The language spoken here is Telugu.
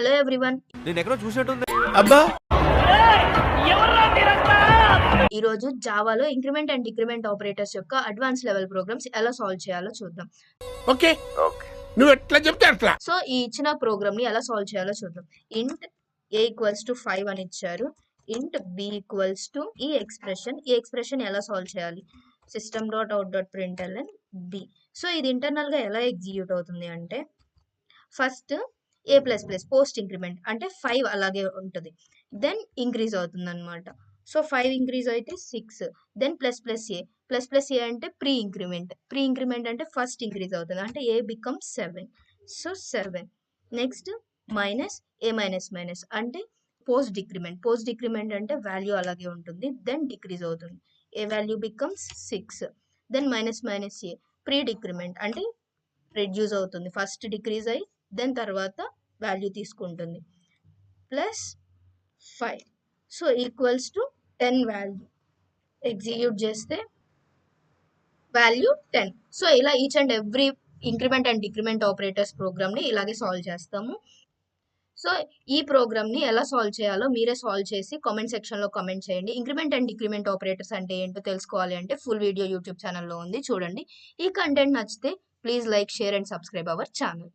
హలో ఎవ్రీవన్, నేను ఎక్కడో చూసినట్టుంది. అబ్బా ఈరోజు జావాలో ఇంక్రిమెంట్ అండ్ డిక్రిమెంట్ ఆపరేటర్స్ యొక్క అడ్వాన్స్ లెవెల్ ప్రోగ్రామ్స్ ఎలా సాల్వ్ చేయాలో చూద్దాం. ఓకే నువ్వు ఎట్లా చెప్తే అట్లా. సో ఈ ఇచ్చిన ప్రోగ్రామ్ ని ఎలా సాల్వ్ చేయాలో చూద్దాం. ఇంట్ a ఈక్వల్స్ టు 5 అని ఇచ్చారు. ఇంట్ b ఈక్వల్స్ టు ఈ ఎక్స్ప్రెషన్ ఎలా సాల్వ్ చేయాలి? System dot out dot println b. So ఇది ఇంటర్నల్ గా ఎలా ఎగ్జిక్యూట్ అవుతుంది అంటే, first a plus plus post increment అంటే 5 అలాగే ఉంటుంది, దెన్ ఇంక్రీజ్ అవుతుంది అనమాట. సో 5 ఇంక్రీజ్ అయితే 6, దెన్ ప్లస్ ఏ అంటే ప్రీ ఇంక్రిమెంట్ అంటే ఫస్ట్ ఇంక్రీజ్ అవుతుంది అంటే ఏ బికమ్స్ 7. సో 7 నెక్స్ట్ మైనస్ ఏ మైనస్ అంటే పోస్ట్ డిక్రిమెంట్ అంటే వాల్యూ అలాగే ఉంటుంది, దెన్ డిక్రీజ్ అవుతుంది, ఏ వాల్యూ బికమ్స్ 6. దెన్ మైనస్ ఏ ప్రీ డిక్రిమెంట్ అంటే రెడ్యూస్ అవుతుంది, ఫస్ట్ డిక్రీజ్ అయ్యి దెన్ తర్వాత వాల్యూ తీసుకుంటుంది, plus 5. So equals to 10 value. Execute చేస్తే వాల్యూ 10. సో ఇలా each and every increment and decrement operators ప్రోగ్రామ్ని ఇలాగే సాల్వ్ చేస్తాము. సో ఈ ప్రోగ్రామ్ని ఎలా సాల్వ్ చేయాలో మీరే సాల్వ్ చేసి కామెంట్ సెక్షన్లో కామెంట్ చేయండి. ఇంక్రిమెంట్ అండ్ డిక్రిమెంట్ ఆపరేటర్స్ అంటే ఏంటో తెలుసుకోవాలి అంటే ఫుల్ వీడియో యూట్యూబ్ ఛానల్లో ఉంది, చూడండి. ఈ కంటెంట్ నచ్చితే please like, share and subscribe our channel.